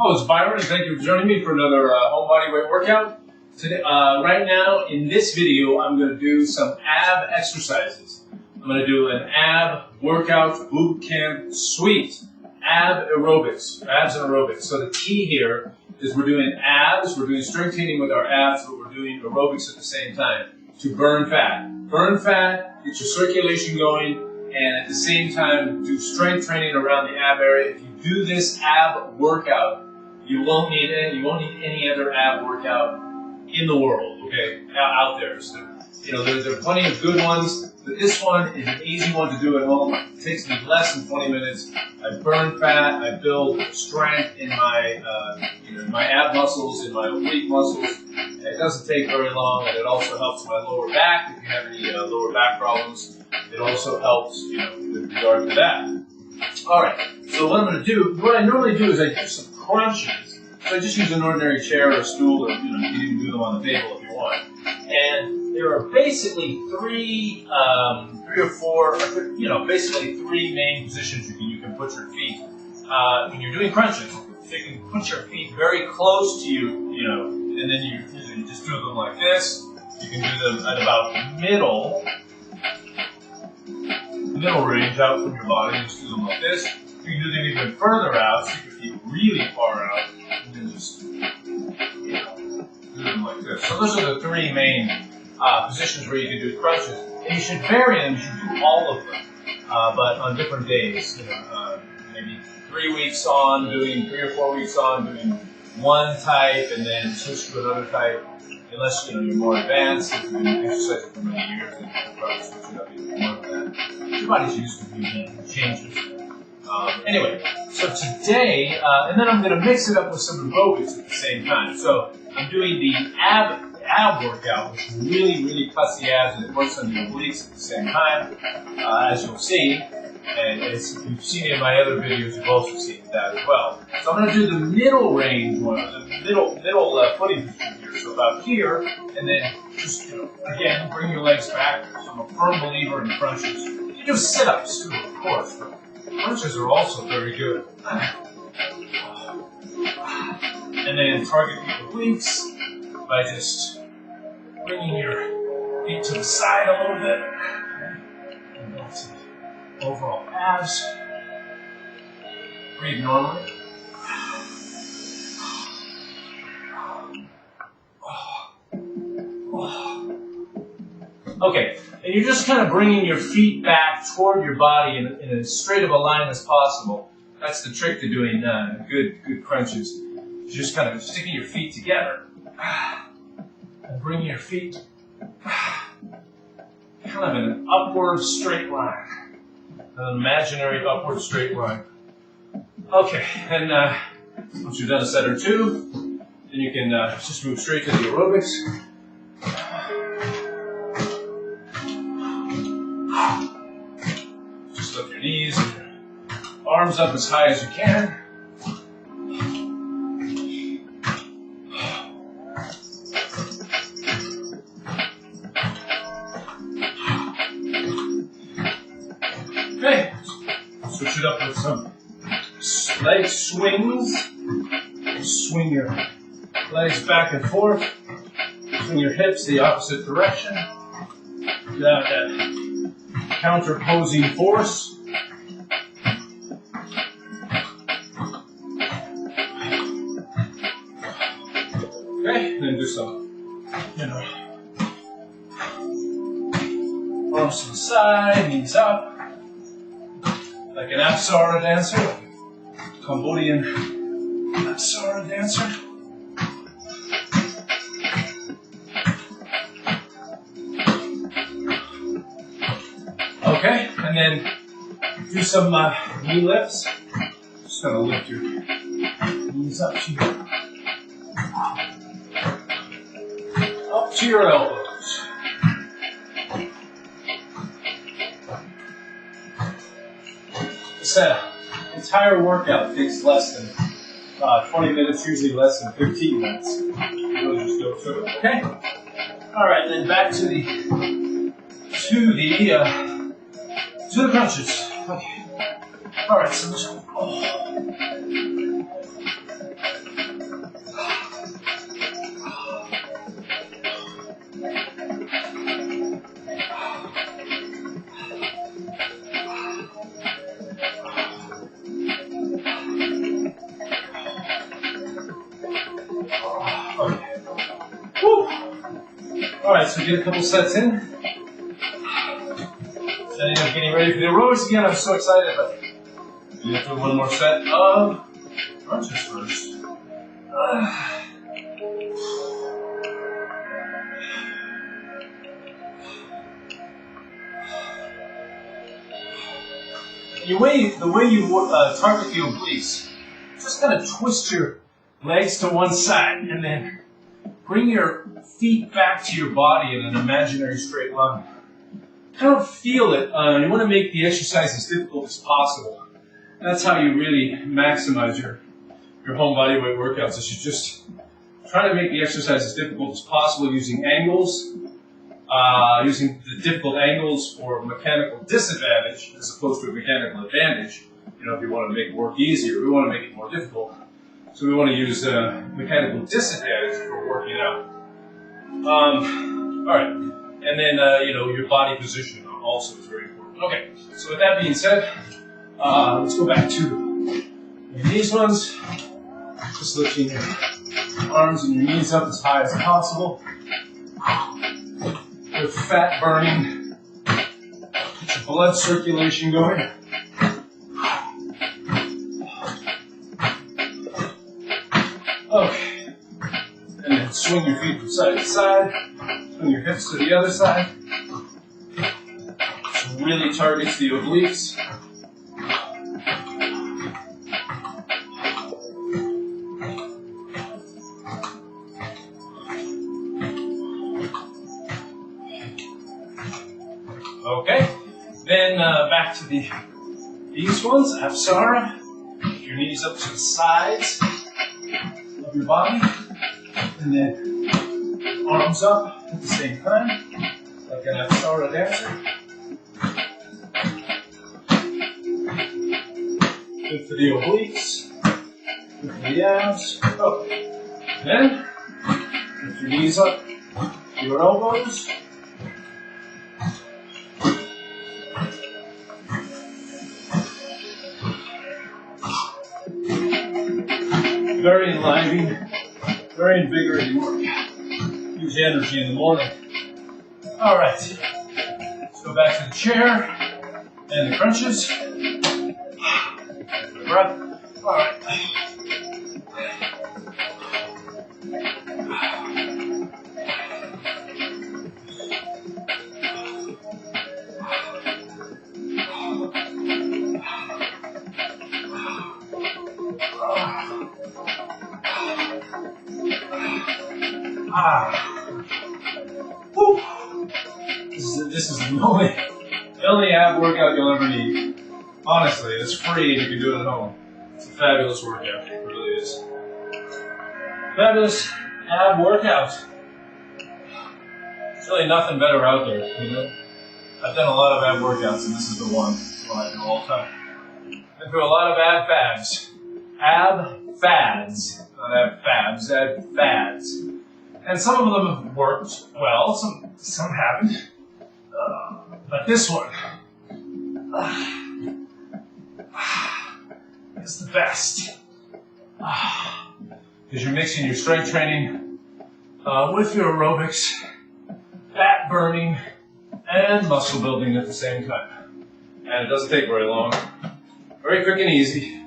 Oh, it's Byron, and thank you for joining me for another home body weight workout. Today, right now, in this video, I'm going to do some ab exercises. I'm going to do an ab workout boot camp suite, ab aerobics, abs and aerobics. So the key here is we're doing abs, we're doing strength training with our abs, but we're doing aerobics at the same time to burn fat. Burn fat, get your circulation going, and at the same time, do strength training around the ab area. If you do this ab workout, you won't need any other ab workout in the world, okay, out there. So, there are plenty of good ones, but this one is an easy one to do at home. It takes me less than 20 minutes. I burn fat, I build strength in my, my ab muscles, in my oblique muscles. And it doesn't take very long, and it also helps my lower back if you have any lower back problems. It also helps, with regard to that. All right, so what I'm going to do, what I normally do is I do some crunches. So I just use an ordinary chair or a stool, or you can even do them on the table if you want. And there are basically three or four, basically three main positions you can put your feet. When you're doing crunches, so you can put your feet very close to you, and then you just do them like this. You can do them at about middle range out from your body. Just do them like this. You can do them even further out, so your feet really far out, and then just do them like this. So those are the three main positions where you can do crunches, and you should vary them. You should do all of them, but on different days. Maybe 3 weeks on, doing 3 or 4 weeks on, doing one type, and then switch to another type. Unless you're more advanced, if you've been exercising for many years, then you can probably switch it up even more than that. Your body's used to doing changes. Anyway, so today, and then I'm going to mix it up with some aerobics at the same time. So I'm doing the ab workout, which really cuts the abs, and it works on the obliques at the same time, as you'll see. And as you've seen in my other videos, you've also seen that as well. So I'm going to do the middle range one, the middle footing position here. So about here, and then just, again, bring your legs back. So I'm a firm believer in crunches. You do sit-ups too, of course, but crunches are also very good. And then target the obliques by just bringing your feet to the side a little bit. And that's it. Overall abs. Breathe normally. Okay, and you're just kind of bringing your feet back toward your body in as straight of a line as possible. That's the trick to doing good crunches. You're just kind of sticking your feet together and bringing your feet kind of in an upward straight line. An imaginary upward straight line. Okay, and once you've done a set or two, then you can just move straight to the aerobics. Just lift your knees and your arms up as high as you can. Okay, switch it up with some leg swings. Swing your legs back and forth. Swing your hips the opposite direction. Without that counter-posing force. Okay, and then do some, arms to the side, knees up. Like an Apsara dancer, Cambodian Apsara dancer. Okay, and then do some knee lifts. Just gonna lift your knees up to your elbows. This entire workout takes less than 20 minutes, usually less than 15 minutes. Really just go through it, okay? All right, then back to the crunches. Okay. All right, so All right, so get a couple sets in. Setting up, getting ready for the aerobics again. I'm so excited, but we have to do one more set of crunches first. The way you target the obliques, just kind of twist your legs to one side and then bring your feet back to your body in an imaginary straight line. Kind of feel it. You want to make the exercise as difficult as possible. That's how you really maximize your home body weight workouts. Is you just try to make the exercise as difficult as possible using angles, using the difficult angles for mechanical disadvantage as opposed to a mechanical advantage. You know, if you want to make it work easier, we want to make it more difficult. So we want to use mechanical disadvantage for working out. All right, and then your body position also is very important. Okay, so with that being said, let's go back to these ones. Just lifting your arms and your knees up as high as possible. With fat burning, get your blood circulation going. Okay, and then swing your feet from side to side, swing your hips to the other side. This really targets the obliques. Okay, then back to these ones, Apsara. Put your knees up to the sides of your body, and then arms up at the same time, like an Apsara dancer. Good for the obliques, good for the abs. Okay, then lift your knees up to your elbows. Very enlivening, very invigorating work. Huge energy in the morning. All right, let's go back to the chair and the crunches. Breath. All right. Woo. This is the only ab workout you'll ever need. Honestly, it's free and you can do it at home. It's a fabulous workout. It really is. Fabulous ab workout. There's really nothing better out there, you know? I've done a lot of ab workouts and this is the one I do all the time. Been through a lot of ab fads. Ab fads. Not ab fabs, ab fads. And some of them have worked well, some haven't. But this one is the best. Because you're mixing your strength training with your aerobics, fat burning, and muscle building at the same time. And it doesn't take very long. Very quick and easy.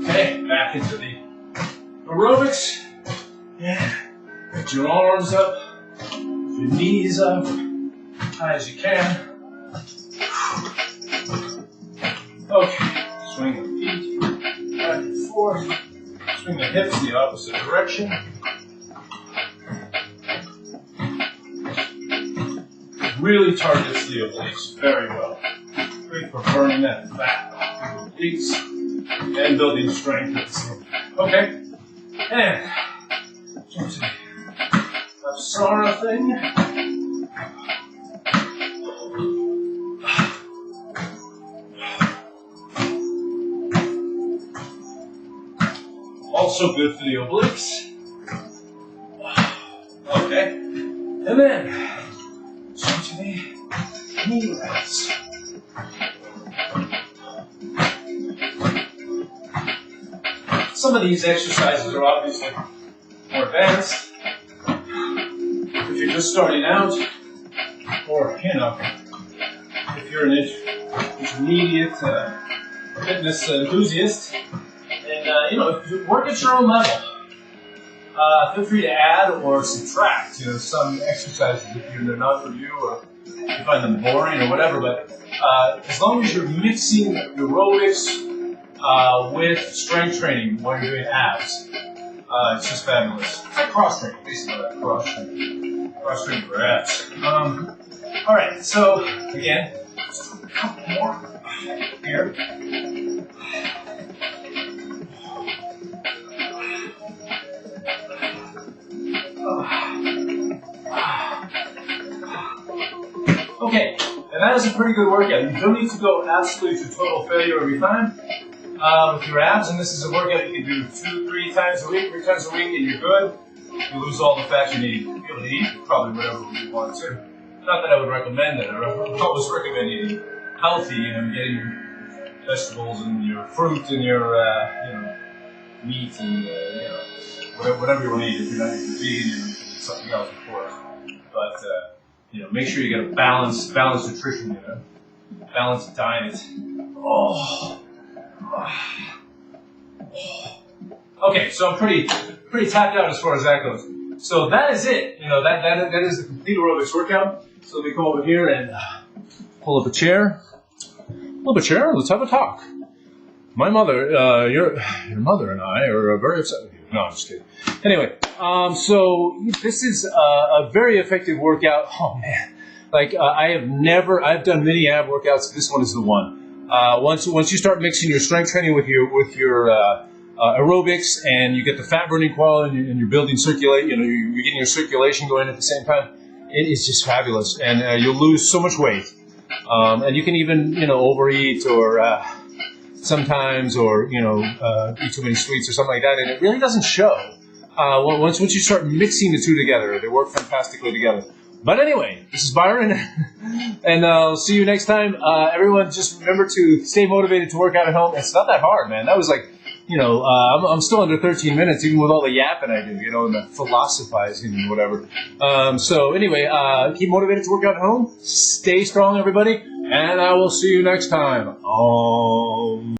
Okay, back into the aerobics. Yeah. Get your arms up, your knees up, high as you can. Okay, swing the feet back and forth. Swing the hips the opposite direction. Really targets the obliques very well. Great for burning that fat off the obliques and building strength at the same time. Okay, and jump to the Apsara thing. Also good for the obliques. Okay, and then jump to the knee rest. Some of these exercises are obviously more advanced, if you're just starting out, or if you're an intermediate fitness enthusiast, and work at your own level. Feel free to add or subtract, some exercises if they're not for you or you find them boring or whatever. But as long as you're mixing aerobics with strength training while you're doing abs, it's just fabulous. It's like cross training, basically like cross training for abs. All right, so again, just a couple more here. Okay, and that is a pretty good workout. You don't need to go absolutely to total failure every time with your abs, and this is a workout you can do 2-3 times a week, 3 times a week, and you're good. You lose all the fat you need. You'll be able to eat probably whatever you want to. Not that I would recommend it. I would always recommend eating healthy, getting your vegetables and your fruit and your meat and whatever you want to eat. If you're not eating vegan, you eat something else, of course. But make sure you get a balanced nutrition, balanced diet. Okay, so I'm pretty tapped out as far as that goes. So that is it. That is the complete aerobics workout. So let me go over here and pull up a chair. Let's have a talk. My mother, your mother and I are very upset with you. No, I'm just kidding. Anyway, so this is a very effective workout. Oh man, I've done many ab workouts. This one is the one. Once you start mixing your strength training with your aerobics, and you get the fat burning quality, and you're building you're getting your circulation going at the same time. It is just fabulous, and you'll lose so much weight. And you can even overeat or sometimes, or eat too many sweets or something like that, and it really doesn't show. Once you start mixing the two together, they work fantastically together. But anyway, this is Byron, and I'll see you next time. Everyone, just remember to stay motivated to work out at home. It's not that hard, man. That was I'm still under 13 minutes, even with all the yapping I do, and the philosophizing and whatever. So anyway, keep motivated to work out at home. Stay strong, everybody, and I will see you next time.